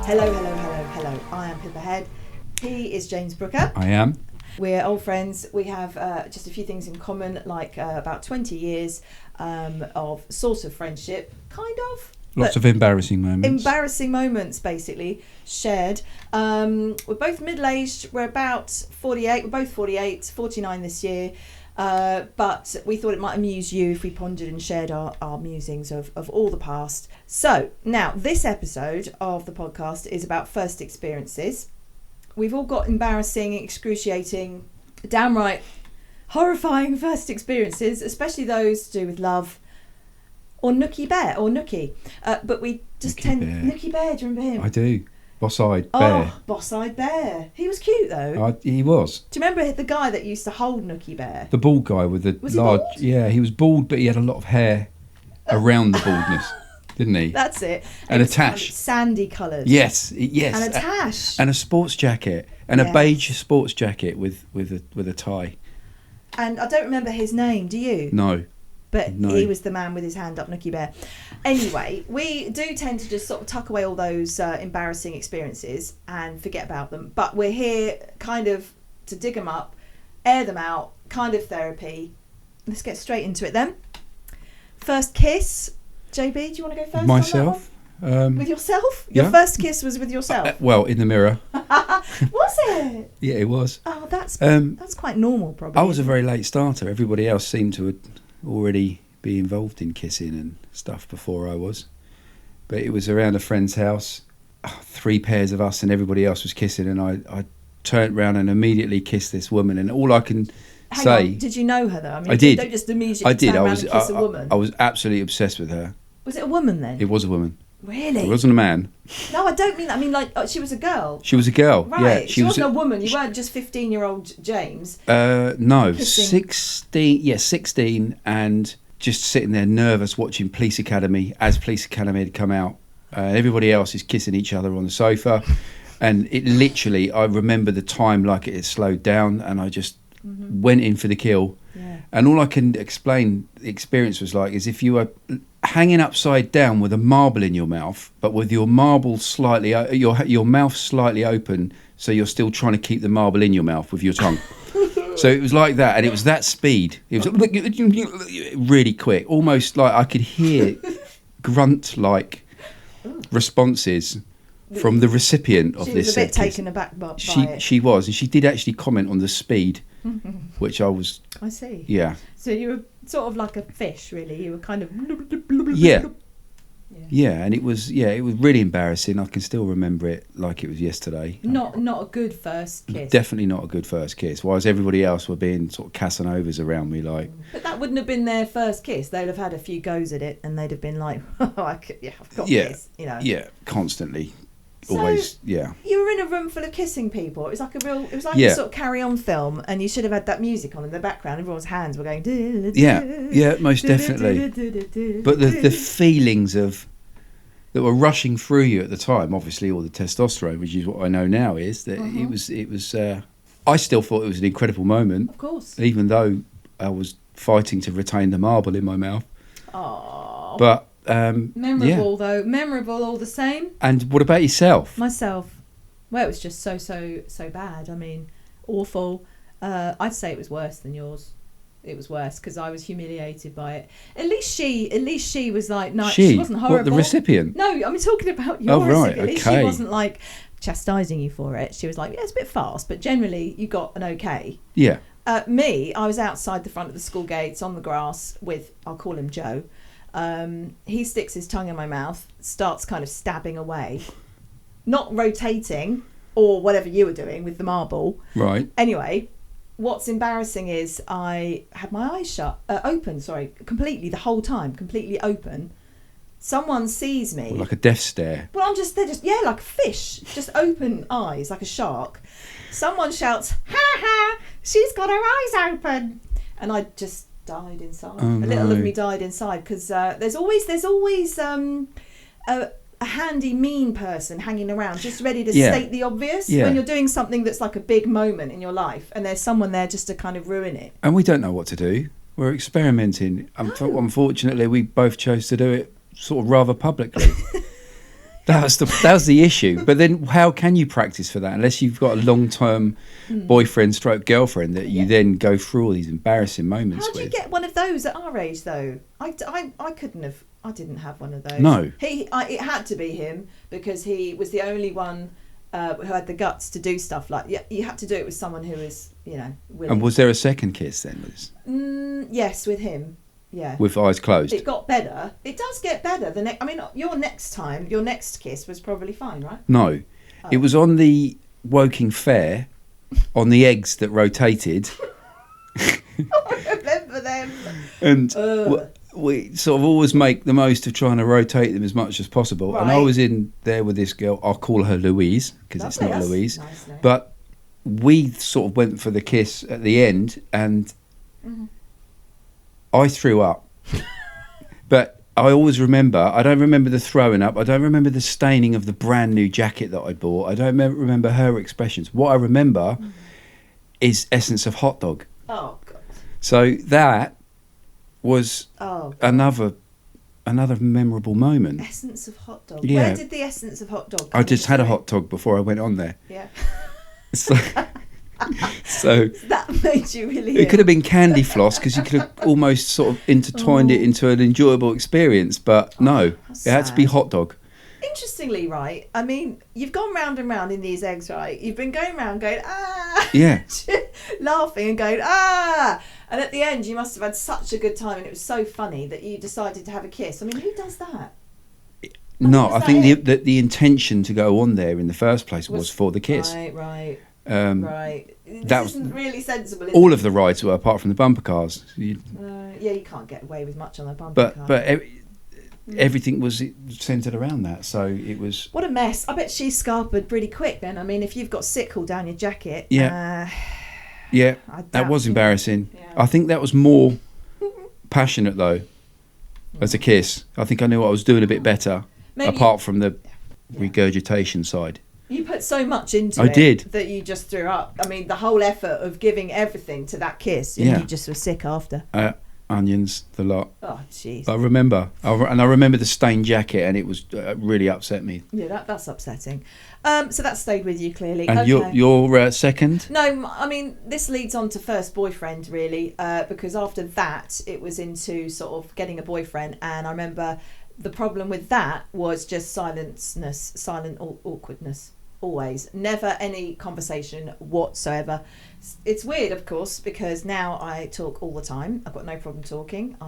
Hello, hello, hello, hello. I am Pip Ahead. He is James Brooker. I am. We're old friends. We have just a few things in common, like about 20 years of sort of friendship, kind of. Lots of embarrassing moments. Embarrassing moments, basically, shared. We're both middle-aged. We're about 48. We're both 48, 49 this year. But we thought it might amuse you if we pondered and shared our musings of all the past. So, now, this episode of the podcast is about first experiences. We've all got embarrassing, excruciating, downright horrifying first experiences, especially those to do with love or Nookie Bear, or Nookie. But we just Nookie Bear, do you remember him? I do. Boss-eyed bear. Oh, boss-eyed bear. He was cute, though. He was. Do you remember the guy that used to hold Nookie Bear? The bald guy with the was large... He bald? Yeah, he was bald, but he had a lot of hair around the baldness, didn't he? That's it. And a tash. Sandy colours. Yes, yes. And a tash. And a sports jacket. And a beige sports jacket with a tie. And I don't remember his name, do you? No. But he was the man with his hand up, Nookie Bear. Anyway, we do tend to just sort of tuck away all those embarrassing experiences and forget about them. But we're here kind of to dig them up, air them out, kind of therapy. Let's get straight into it then. First kiss. JB, do you want to go first? Myself. With yourself? Your first kiss was with yourself? Well, in the mirror. Was it? Yeah, it was. Oh, that's quite normal, probably. I was a very late starter. Everybody else seemed to already be involved in kissing and stuff before I was. But it was around a friend's house, 3 pairs of us and everybody else was kissing, and I turned round and immediately kissed this woman, and all I can say... Did you know her though? I mean, I did. Don't just immediately turn around and kiss a woman. I was absolutely obsessed with her. Was it a woman then? It was a woman. Really? It wasn't a man. No, I don't mean that. I mean, like, she was a girl. She was a girl. Right. Yeah, she wasn't a woman. You weren't just 15-year-old James. No, kissing. 16. Yeah, 16, and just sitting there nervous watching Police Academy as Police Academy had come out. Everybody else is kissing each other on the sofa, and it literally, I remember the time like it had slowed down, and I just went in for the kill. Yeah. And all I can explain the experience was like is if you were hanging upside down with a marble in your mouth, but with your marble slightly, your mouth slightly open, so you're still trying to keep the marble in your mouth with your tongue. So it was like that, and it was that speed. It was really quick, almost like I could hear grunt-like responses from the recipient of this. She was a bit taken aback by it. She was, and she did actually comment on the speed, which I was... I see. Yeah. So you were sort of like a fish, really. You were kind of... Yeah, and it was really embarrassing. I can still remember it like it was yesterday. Not a good first kiss. Definitely not a good first kiss. Whilst everybody else were being sort of Casanovas around me, like. But that wouldn't have been their first kiss. They'd have had a few goes at it, and they'd have been like, "Oh, I've got this," you know. Yeah, constantly, so always. Yeah. You were in a room full of kissing people. It was like a sort of Carry-On film, and you should have had that music on in the background. Everyone's hands were going. Yeah, most definitely. But the feelings that were rushing through you at the time, obviously all the testosterone, which is what I know now, is that it was. I still thought it was an incredible moment. Of course. Even though I was fighting to retain the marble in my mouth. Oh. But memorable though, memorable all the same. And what about yourself? Myself, well, it was just so bad. I mean, awful. I'd say it was worse than yours. It was worse because I was humiliated by it. At least she was like, no, she wasn't horrible. What, the recipient? No, I'm talking about your recipient. At least okay. She wasn't like chastising you for it. She was like, yeah, it's a bit fast, but generally you got an okay. Yeah. Me, I was outside the front of the school gates on the grass with, I'll call him Joe. He sticks his tongue in my mouth, starts kind of stabbing away, not rotating or whatever you were doing with the marble. Right. Anyway, what's embarrassing is I had my eyes open, completely the whole time, completely open. Someone sees me. Like a death stare. Well, they're just like a fish, just open eyes, like a shark. Someone shouts, "Ha ha! She's got her eyes open," and I just died inside. Oh, a little of me died inside because there's always a handy mean person hanging around, just ready to state the obvious when you're doing something that's like a big moment in your life, and there's someone there just to kind of ruin it. And we don't know what to do. We're experimenting. Unfortunately, we both chose to do it sort of rather publicly. That was the issue. But then how can you practice for that unless you've got a long-term boyfriend stroke girlfriend that you then go through all these embarrassing moments with? How do you get one of those at our age, though? I couldn't have. I didn't have one of those. No. It had to be him because he was the only one who had the guts to do stuff like. Yeah, you had to do it with someone who was, willing. And was there a second kiss then, Liz? Yes, with him. Yeah. With eyes closed? It got better. It does get better. Your next kiss was probably fine, right? No. Oh. It was on the Woking Fair, on the eggs that rotated. I remember them. And we sort of always make the most of trying to rotate them as much as possible. Right. And I was in there with this girl. I'll call her Louise, because it's not Louise. Nice name. But we sort of went for the kiss at the end, and I threw up. But I always remember, I don't remember the throwing up. I don't remember the staining of the brand new jacket that I bought. I don't remember her expressions. What I remember is essence of hot dog. Oh, God. So that was another memorable moment. Essence of hot dog. Yeah. Where did the essence of hot dog come I just had a hot dog before I went on there. Yeah. So that made you really it could have been candy floss because you could have almost sort of intertwined it into an enjoyable experience, but no, it had to be hot dog. Interestingly, right, I mean, you've gone round and round in these eggs, right? You've been going round going, yeah, laughing and going, and at the end you must have had such a good time and it was so funny that you decided to have a kiss. I mean, who does that? I think the intention to go on there in the first place was for the kiss. Right. Right. This isn't really sensible. All of the rides were, apart from the bumper cars. You can't get away with much on a bumper car. But everything was centred around that, so it was. What a mess! I bet she scarpered pretty quick then. I mean, if you've got sick all down your jacket. Yeah. That was embarrassing. Yeah. I think that was more passionate though, as a kiss. I think I knew what I was doing a bit better, apart from the regurgitation side. You put so much into it that you just threw up. I mean, the whole effort of giving everything to that kiss, and you just were sick after. Onions, the lot. Oh, jeez. I remember the stained jacket, and it was really upset me. Yeah, that's upsetting. So that stayed with you clearly. And your second? No, I mean, this leads on to first boyfriend really, because after that it was into sort of getting a boyfriend, and I remember the problem with that was just silent awkwardness. Always, never any conversation whatsoever. It's weird, of course, because now I talk all the time. I've got no problem talking,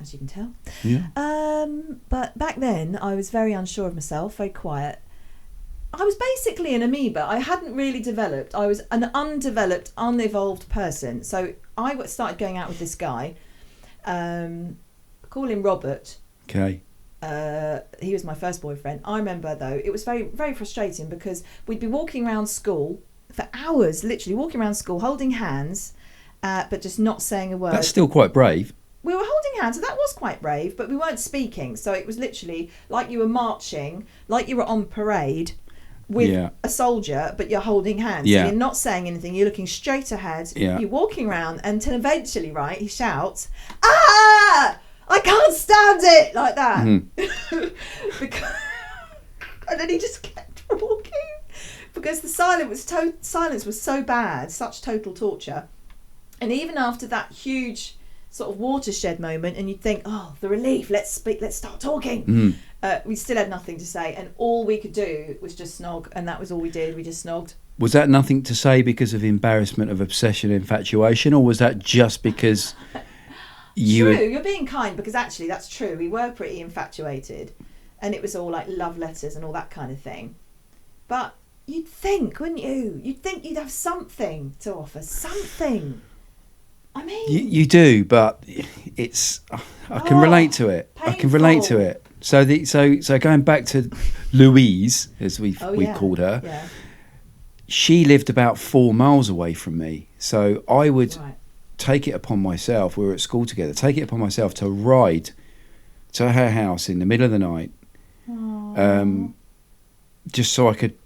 as you can tell. Yeah. But back then, I was very unsure of myself, very quiet. I was basically an amoeba. I hadn't really developed. I was an undeveloped, unevolved person. So I started going out with this guy. Call him Robert. Okay. He was my first boyfriend. I remember though, it was very, very frustrating because we'd be walking around school for hours, literally walking around school, holding hands, but just not saying a word. That's still quite brave. We were holding hands, so that was quite brave, but we weren't speaking. So it was literally like you were marching, like you were on parade with a soldier, but you're holding hands. Yeah. So you're not saying anything. You're looking straight ahead. Yeah. You're walking around, and then eventually, right, he shouts, "Ah! I can't stand it!" like that. And then he just kept walking because the silence was so bad, such total torture. And even after that huge sort of watershed moment, and you'd think, oh, the relief, let's start talking. We still had nothing to say, and all we could do was just snog, and that was all we did. We just snogged. Was that nothing to say because of embarrassment of obsession, infatuation, or was that just because... You're being kind, because actually that's true. We were pretty infatuated, and it was all like love letters and all that kind of thing. But you'd think, wouldn't you? You'd think you'd have something to offer, something. I mean, you do, but it's I can relate to it. Painful. I can relate to it. So going back to Louise, as we called her, she lived about 4 miles away from me. So I would. Right. Take it upon myself, we were at school together, take it upon myself to ride to her house in the middle of the night, just so I could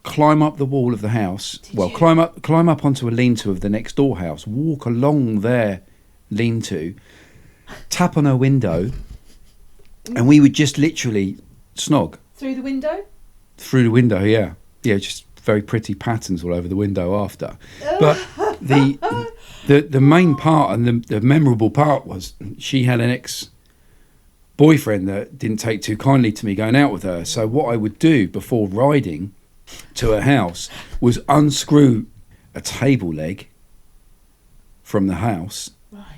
climb up the wall of the house, climb up onto a lean-to of the next door house, walk along their lean-to, tap on her window, and we would just literally snog Through the window? Through the window, yeah. Yeah, just very pretty patterns all over the window after. But the main part and the memorable part was she had an ex-boyfriend that didn't take too kindly to me going out with her. So what I would do before riding to her house was unscrew a table leg from the house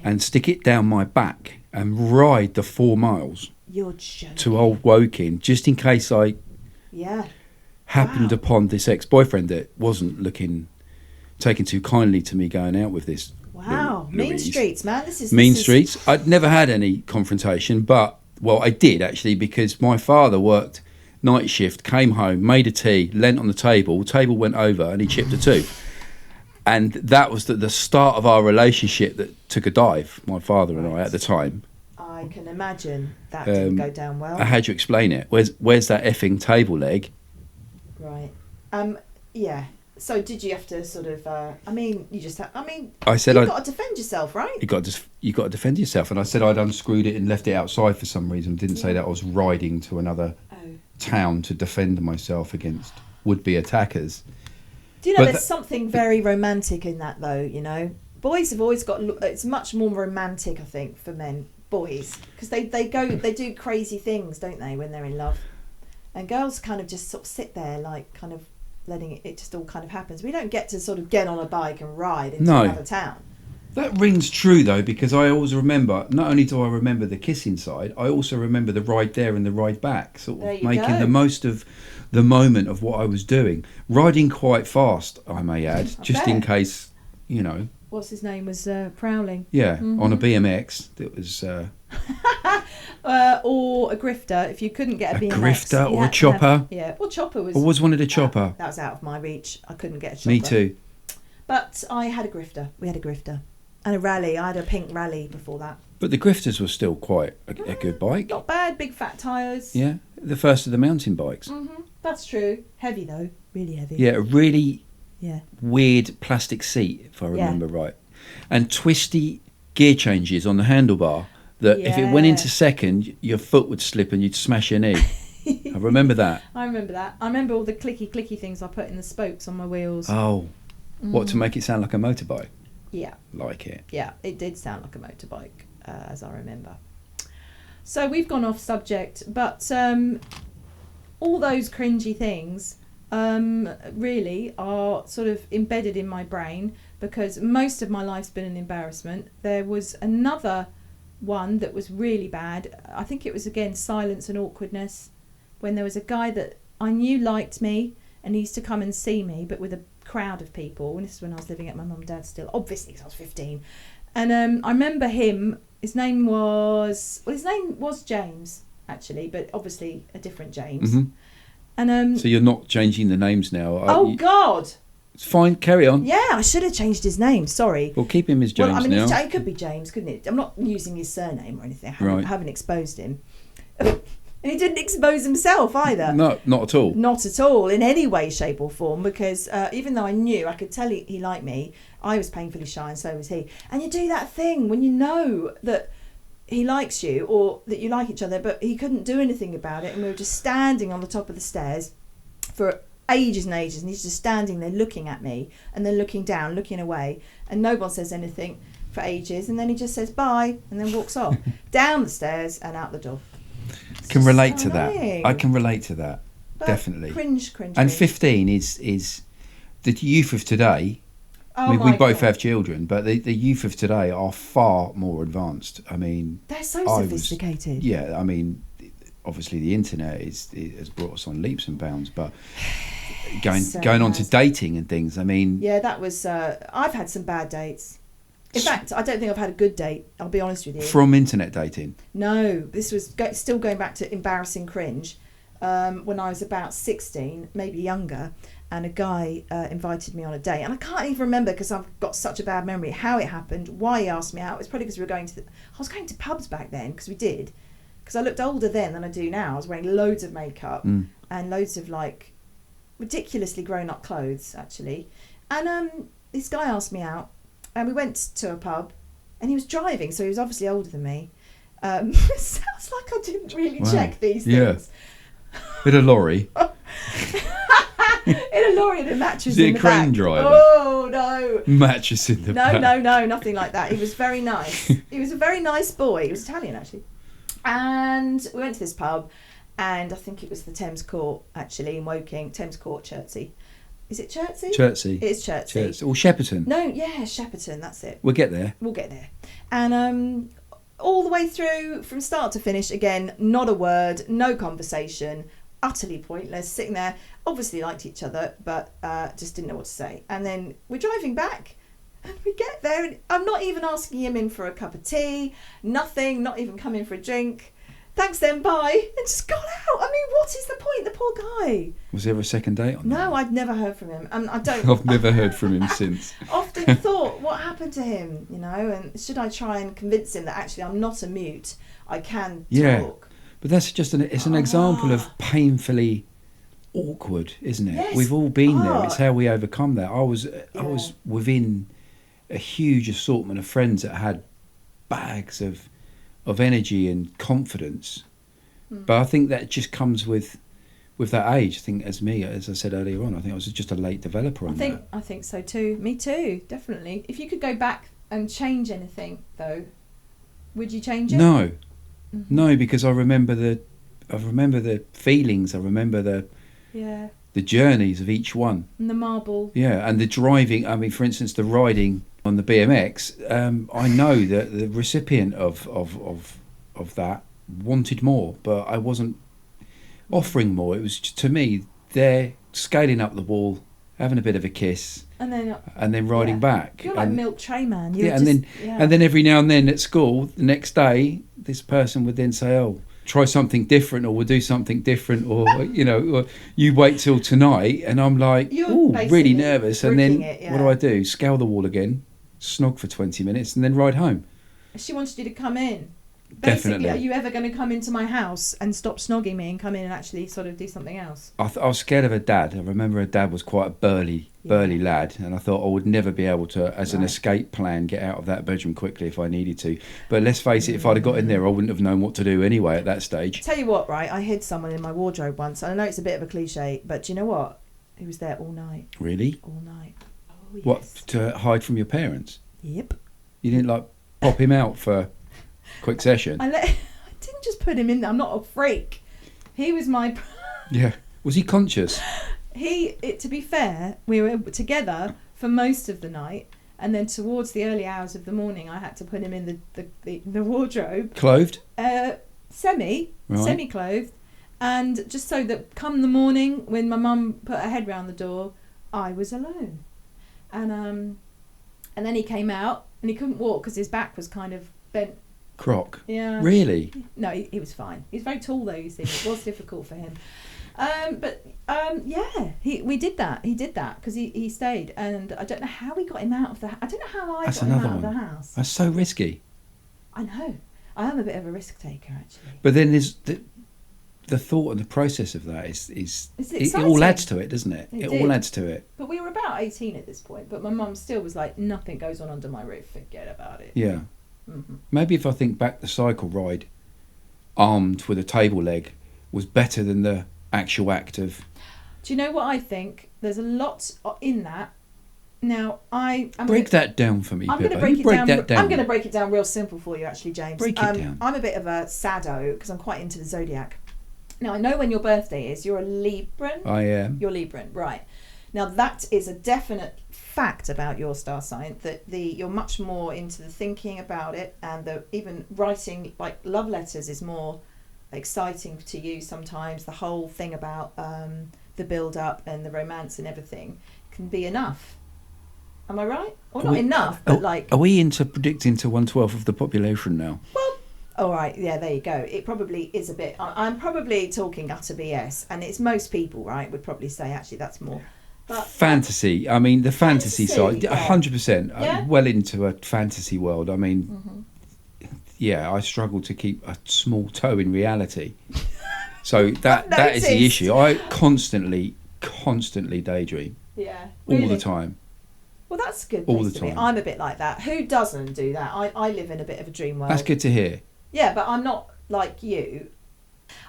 and stick it down my back and ride the 4 miles You're joking. to Old Woking, just in case I happened upon this ex-boyfriend that wasn't taking too kindly to me going out with this. Mean streets, man. Mean streets. I'd never had any confrontation, but I did actually, because my father worked night shift, came home, made a tea, leant on the table went over and he chipped a tooth. And that was the start of our relationship that took a dive, my father and I at the time. I can imagine that didn't go down well. How do you explain it? Where's that effing table leg? Right. Yeah. So did you have to sort of? I said you've got to defend yourself, right? You got to defend yourself, and I said I'd unscrewed it and left it outside for some reason. Didn't say that I was riding to another town to defend myself against would-be attackers. Do you know there's something very romantic in that, though? You know, boys have always got. It's much more romantic, I think, for men, boys, because they do crazy things, don't they, when they're in love, and girls kind of just sort of sit there, like kind of letting it just all kind of happens. We don't get to sort of get on a bike and ride into another town. That rings true though, because I always remember, not only do I remember the kissing side, I also remember the ride there and the ride back, sort of making the most of the moment of what I was doing. Riding quite fast, I may add, just in case, you know. What's his name was prowling. Yeah, on a BMX that was... or a grifter, if you couldn't get a BMX. A grifter or a chopper. Well, chopper was... Always wanted a chopper. That was out of my reach. I couldn't get a chopper. Me too. But I had a grifter. We had a grifter. And a rally. I had a pink rally before that. But the grifters were still quite a good bike. Not bad. Big fat tyres. Yeah. The first of the mountain bikes. Mm-hmm. That's true. Heavy though. Really heavy. Yeah, a really weird plastic seat, if I remember right. And twisty gear changes on the handlebar that if it went into second, your foot would slip and you'd smash your knee. I remember that. I remember that. I remember all the clicky things I put in the spokes on my wheels. Oh. What, to make it sound like a motorbike? Yeah. Like it. Yeah, it did sound like a motorbike, as I remember. So we've gone off subject, but all those cringy things really are sort of embedded in my brain, because most of my life's been an embarrassment. There was another one that was really bad. I think it was, again, silence and awkwardness, when there was a guy that I knew liked me and he used to come and see me, but with a crowd of people. And this is when I was living at my mum and dad's still, obviously, because I was 15. And I remember him. His name was James, actually, but obviously a different James. Mm-hmm. And so you're not changing the names now? God! It's fine. Carry on. Yeah, I should have changed his name. Sorry. Well, keep him as James now. It could be James, couldn't it? I'm not using his surname or anything. I haven't exposed him. And he didn't expose himself either. No, not at all. Not at all, in any way, shape or form, because even though I could tell he liked me, I was painfully shy and so was he. And you do that thing when you know that he likes you or that you like each other, but he couldn't do anything about it, and we were just standing on the top of the stairs for ages and ages, and he's just standing there looking at me and then looking down, looking away, and no one says anything for ages, and then he just says bye and then walks off down the stairs and out the door. Can relate to that. I can relate to that. But definitely. Cringe. And 15 is the youth of today. I mean, we both have children, but the youth of today are far more advanced. I mean, they're so sophisticated. I mean, obviously the internet has brought us on leaps and bounds, but going on to dating and things. I mean, yeah, that was. I've had some bad dates. In fact, I don't think I've had a good date, I'll be honest with you. From internet dating? No, this was still going back to embarrassing cringe. When I was about 16, maybe younger, and a guy invited me on a date. And I can't even remember, because I've got such a bad memory, how it happened, why he asked me out. It's probably because we were going I was going to pubs back then, because we did. Because I looked older then than I do now. I was wearing loads of makeup and loads of, like, ridiculously grown-up clothes, actually. And this guy asked me out. And we went to a pub, and he was driving, so he was obviously older than me. Sounds like I didn't really check these things. In a lorry. In a lorry and a mattress Is he in a the crane back. driver? Oh, no. Mattress in the back. No, nothing like that. He was very nice. He was a very nice boy. He was Italian, actually. And we went to this pub, and I think it was the Thames Court, actually, in Woking. Thames Court, Chertsey. Is it Chertsey? Chertsey. It is Chertsey. Or Shepperton. No, yeah, Shepperton, that's it. We'll get there. We'll get there. And all the way through, from start to finish, again, not a word, no conversation, utterly pointless, sitting there, obviously liked each other, but just didn't know what to say. And then we're driving back, and we get there, and I'm not even asking him in for a cup of tea, nothing, not even coming for a drink. Thanks then, bye, and just got out. I mean, what is the point? The poor guy. Was there a second date on that? No, I'd never heard from him. And I don't. I've never heard from him since. Often thought, what happened to him? You know, and should I try and convince him that actually I'm not a mute? I can talk. But that's just an example of painfully awkward, isn't it? Yes. We've all been there. It's how we overcome that. I was within a huge assortment of friends that had bags of energy and confidence. But I think that just comes with that age. I think as I said earlier on, I think I was just a late developer on that. I think so too. Me too, definitely. If you could go back and change anything though, would you change it? No. No, because I remember the feelings, I remember the journeys of each one. And the marble. Yeah, and the driving, I mean, for instance, the riding on the BMX, I know that the recipient of that wanted more, but I wasn't offering more. It was, to me, they're scaling up the wall, having a bit of a kiss, and then riding back. You're like milk tray man. And then every now and then at school, the next day, this person would then say, "Oh, try something different, or we'll do something different," or or you wait till tonight. And I'm like, oh, really nervous. And then what do? Scale the wall again, snog for 20 minutes, and then ride home. She wanted you to come in. Definitely. Basically, are you ever going to come into my house and stop snogging me and come in and actually sort of do something else? I was scared of her dad. I remember her dad was quite a burly lad, and I thought I would never be able to, as an escape plan, get out of that bedroom quickly if I needed to. But let's face it, if I'd have got in there, I wouldn't have known what to do anyway at that stage. Tell you what, right? I hid someone in my wardrobe once. I know it's a bit of a cliche, but do you know what? He was there all night. Really? All night. Oh, yes. What, to hide from your parents? Yep. You didn't pop him out for a quick session? I didn't just put him in there. I'm not a freak. He was my... Yeah. Was he conscious? To be fair, we were together for most of the night, and then towards the early hours of the morning, I had to put him in the wardrobe. Clothed? Semi-clothed, and just so that come the morning, when my mum put her head round the door, I was alone. And then he came out, and he couldn't walk because his back was kind of bent. Croc? Yeah. Really? No, he was fine. He's very tall though, you see. It was difficult for him. We did that. He did that because he stayed, and I don't know how we got him out of the. I don't know how I got him out of the house. That's so risky. I know. I am a bit of a risk taker, actually. But then there's the thought and the process of that is it all adds to it, doesn't it? It all adds to it. But we were about 18 at this point. But my mum still was like, nothing goes on under my roof. Forget about it. Yeah. Mm-hmm. Maybe if I think back, the cycle ride, armed with a table leg, was better than the actual act of... Do you know what I think? There's a lot in that. Now, break that down for me, I'm going to break it down. I'm going to break it down real simple for you, actually, James. Break it down. I'm a bit of a sado because I'm quite into the zodiac. Now, I know when your birthday is. You're a Libran. I am. You're Libran, right. Now, that is a definite fact about your star sign, that you're much more into the thinking about it, and even writing like love letters is more exciting to you sometimes. The whole thing about the build-up and the romance and everything can be enough. Am I right? Or not enough, but Are we into predicting to 1/12 of the population now? Well, all right, yeah, there you go. It probably is a bit... I'm probably talking utter BS, and it's most people, right, would probably say, actually, that's more... But fantasy. I mean, the fantasy side, 100%. Yeah. Well into a fantasy world. I mean, yeah, I struggle to keep a small toe in reality. So that is the issue. I constantly daydream. Yeah, really? All the time. Well, that's good. All the time. I'm a bit like that. Who doesn't do that? I live in a bit of a dream world. That's good to hear. Yeah, but I'm not like you.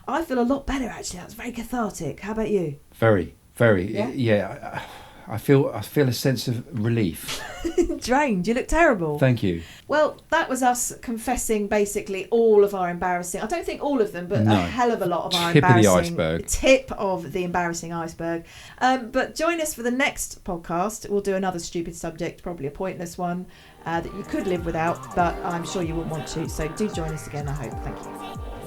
I feel a lot better, actually. That was very cathartic. How about you? Very. Yeah. I feel a sense of relief. Drained. You look terrible. Thank you. Well, that was us confessing basically all of our embarrassing. I don't think all of them, but a hell of a lot of our embarrassing. Tip of the embarrassing iceberg. But join us for the next podcast. We'll do another stupid subject, probably a pointless one that you could live without, but I'm sure you wouldn't want to. So do join us again, I hope. Thank you.